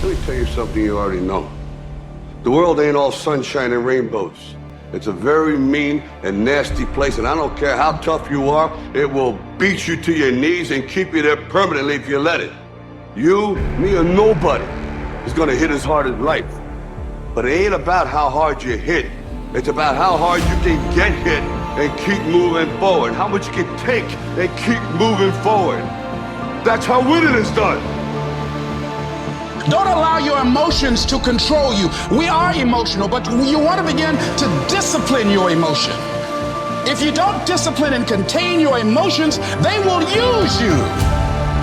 Let me tell you something you already know. The world ain't all sunshine and rainbows. It's a very mean and nasty place, and I don't care how tough you are, it will beat you to your knees and keep you there permanently if you let it. You, me, or nobody is gonna hit as hard as life. But it ain't about how hard you hit. It's about how hard you can get hit and keep moving forward. How much you can take and keep moving forward. That's how winning is done. Don't allow your emotions to control you. We are emotional, but you want to begin to discipline your emotion. If you don't discipline and contain your emotions, they will use you.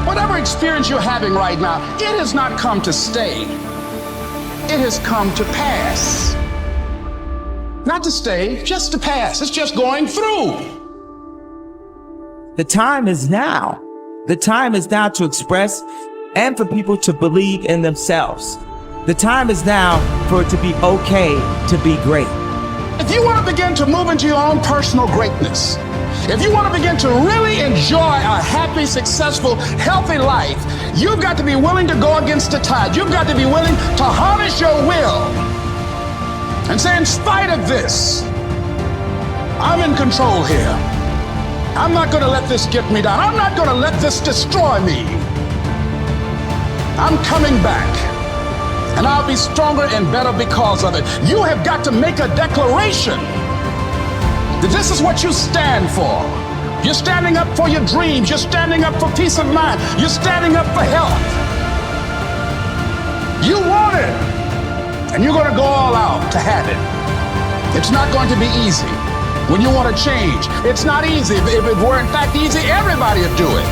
Whatever experience you're having right now, it has not come to stay. It has come to pass. Not to stay, just to pass. It's just going through. The time is now. The time is now to express and for people to believe in themselves. The time is now for it to be okay to be great. If you want to begin to move into your own personal greatness, if you want to begin to really enjoy a happy, successful, healthy life, you've got to be willing to go against the tide. You've got to be willing to harness your will and say, in spite of this, I'm in control here. I'm not going to let this get me down. I'm not going to let this destroy me. I'm coming back, and I'll be stronger and better because of it. You have got to make a declaration that this is what you stand for. You're standing up for your dreams. You're standing up for peace of mind. You're standing up for health. You want it, and you're going to go all out to have it. It's not going to be easy when you want to change. It's not easy. If it were in fact easy, everybody would do it.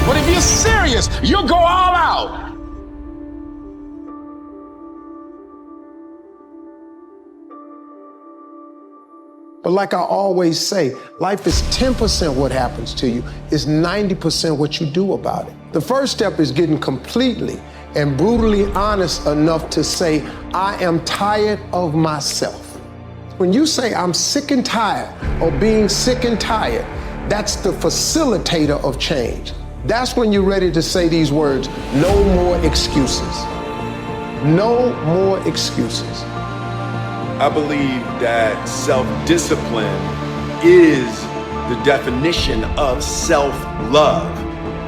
But if you're serious, you'll go all out. But like I always say, life is 10% what happens to you, it's 90% what you do about it. The first step is getting completely and brutally honest enough to say, I am tired of myself. When you say I'm sick and tired of being sick and tired, that's the facilitator of change. That's when you're ready to say these words, no more excuses. No more excuses. I believe that self-discipline is the definition of self-love.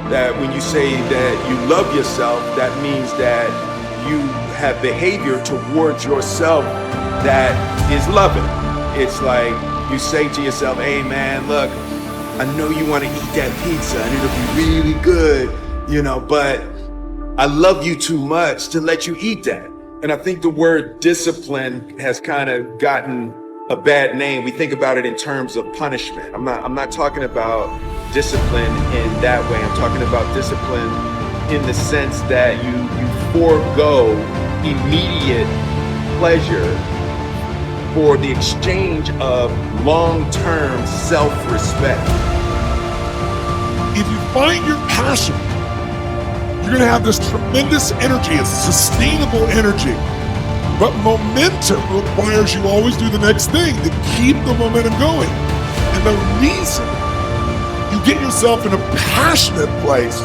That when you say that you love yourself, that means that you have behavior towards yourself that is loving. It's like you say to yourself, hey man, look, I know you want to eat that pizza and it'll be really good, but I love you too much to let you eat that. And I think the word discipline has kind of gotten a bad name. We think about it in terms of punishment. I'm not talking about discipline in that way. I'm talking about discipline in the sense that you forego immediate pleasure for the exchange of long-term self-respect. If you find your passion, you're going to have this tremendous energy. It's sustainable energy. But momentum requires you always do the next thing to keep the momentum going. And the reason you get yourself in a passionate place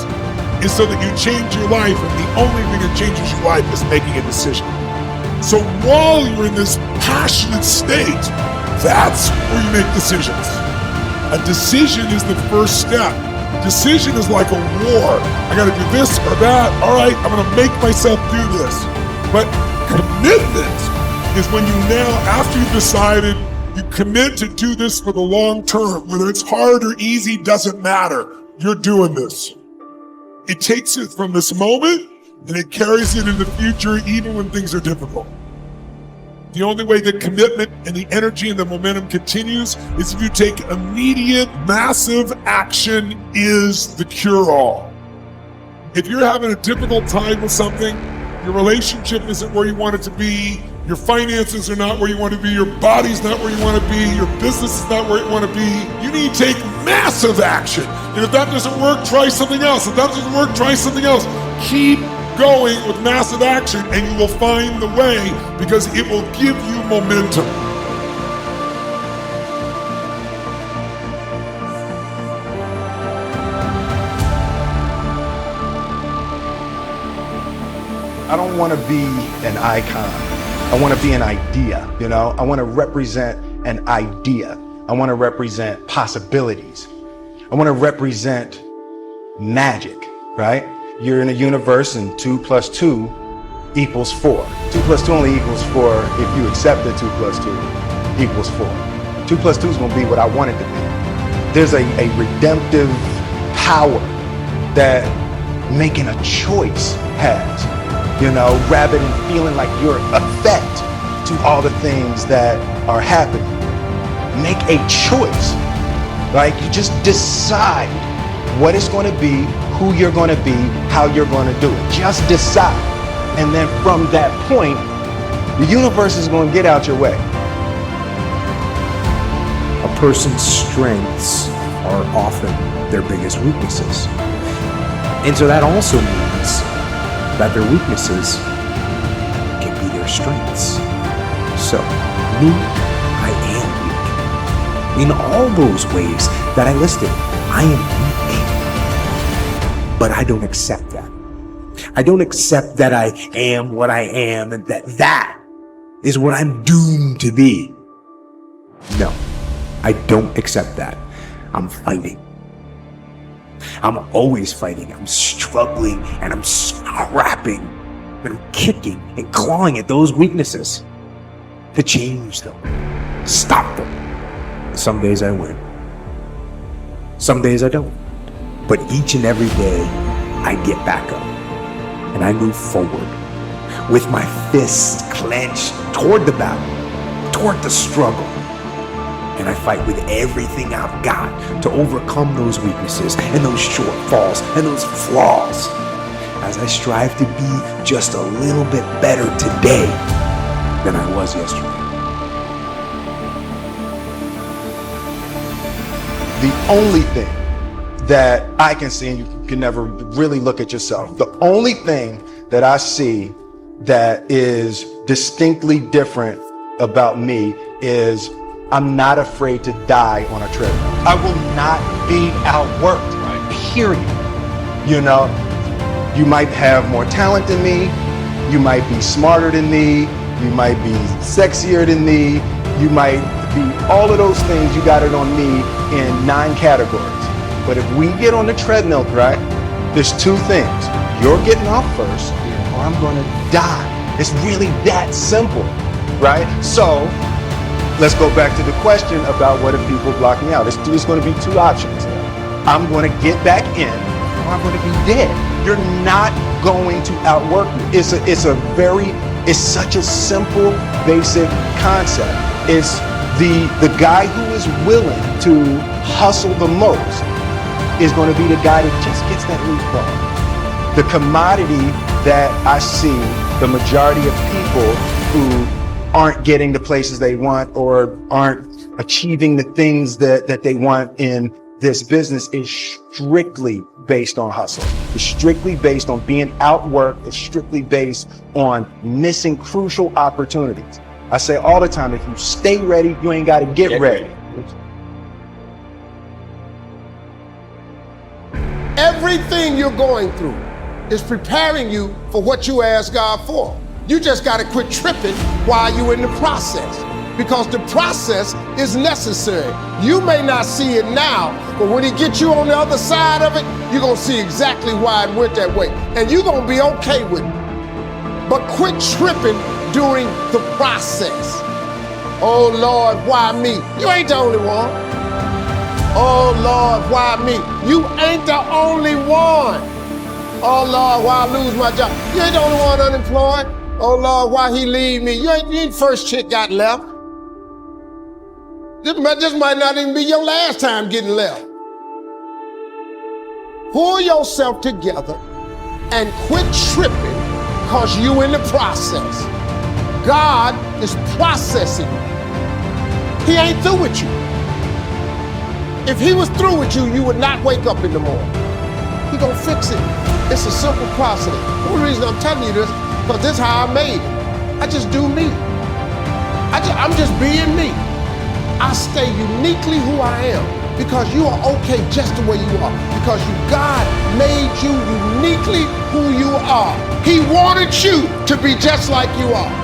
is so that you change your life. And the only thing that changes your life is making a decision. So while you're in this passionate state, that's where you make decisions. A decision is the first step. Decision is like a war. I gotta do this or that. All right, I'm gonna make myself do this. But commitment is when you now, after you've decided, you commit to do this for the long term. Whether it's hard or easy, doesn't matter. You're doing this. It takes it from this moment and it carries it in the future even when things are difficult. The only way that commitment and the energy and the momentum continues is if you take immediate, massive action is the cure-all. If you're having a difficult time with something, your relationship isn't where you want it to be, your finances are not where you want to be, your body's not where you want to be, your business is not where you want to be, you need to take massive action. And if that doesn't work, try something else. If that doesn't work, try something else. Keep going with massive action and you will find the way because it will give you momentum. I don't want to be an icon. I want to be an idea, you know? I want to represent an idea. I want to represent possibilities. I want to represent magic, right? You're in a universe and 2 + 2 = 4. 2 + 2 only equals 4 if you accept that 2 + 2 = 4. 2 + 2 is going to be what I want it to be. There's a redemptive power that making a choice has, you know, rather than feeling like you're a threat to all the things that are happening. Make a choice. Like, you just decide what it's going to be, who you're going to be, how you're going to do it. Just decide. And then from that point, the universe is going to get out your way. A person's strengths are often their biggest weaknesses. And so that also means that their weaknesses can be their strengths. So, me, I am weak. In all those ways that I listed, I am weak. But I don't accept that. I don't accept that I am what I am and that is what I'm doomed to be. No, I don't accept that. I'm fighting. I'm always fighting. I'm struggling and I'm scrapping and I'm kicking and clawing at those weaknesses to change them, stop them. Some days I win. Some days I don't. But each and every day I get back up and I move forward with my fists clenched toward the battle, toward the struggle. And I fight with everything I've got to overcome those weaknesses and those shortfalls and those flaws as I strive to be just a little bit better today than I was yesterday. The only thing that I can see, and you can never really look at yourself, the only thing that I see that is distinctly different about me is I'm not afraid to die on a treadmill. I will not be outworked, period. You know, you might have more talent than me, you might be smarter than me, you might be sexier than me, you might be all of those things. You got it on me in 9 categories. But if we get on the treadmill, right, there's 2 things. You're getting off first, or I'm gonna die. It's really that simple, right? So let's go back to the question about what if people block me out. There's going to be 2 options. I'm going to get back in, or I'm going to be dead. You're not going to outwork me. It's such a simple, basic concept. It's the guy who is willing to hustle the most is going to be the guy that just gets that leap ball. The commodity that I see the majority of people who aren't getting the places they want or aren't achieving the things that they want in this business is strictly based on hustle. It's strictly based on being outworked. It's strictly based on missing crucial opportunities. I say all the time, if you stay ready, you ain't got to get ready. Everything you're going through is preparing you for what you asked God for. You just got to quit tripping while you're in the process, because the process is necessary. You may not see it now, but when he gets you on the other side of it, you're going to see exactly why it went that way. And you're going to be okay with it. But quit tripping during the process. Oh Lord, why me? You ain't the only one. Oh Lord, why me? You ain't the only one. Oh Lord, why I lose my job? You ain't the only one unemployed. Oh Lord, why he leave me? You ain't first chick got left. This might not even be your last time getting left. Pull yourself together and quit tripping because you in the process. God is processing you. He ain't through with you. If he was through with you, you would not wake up in the morning. He gonna fix it. It's a simple process. The only reason I'm telling you this, because this is how I made it. I just do me. I'm just being me. I stay uniquely who I am. because you are okay just the way you are. Because God made you uniquely who you are. He wanted you to be just like you are.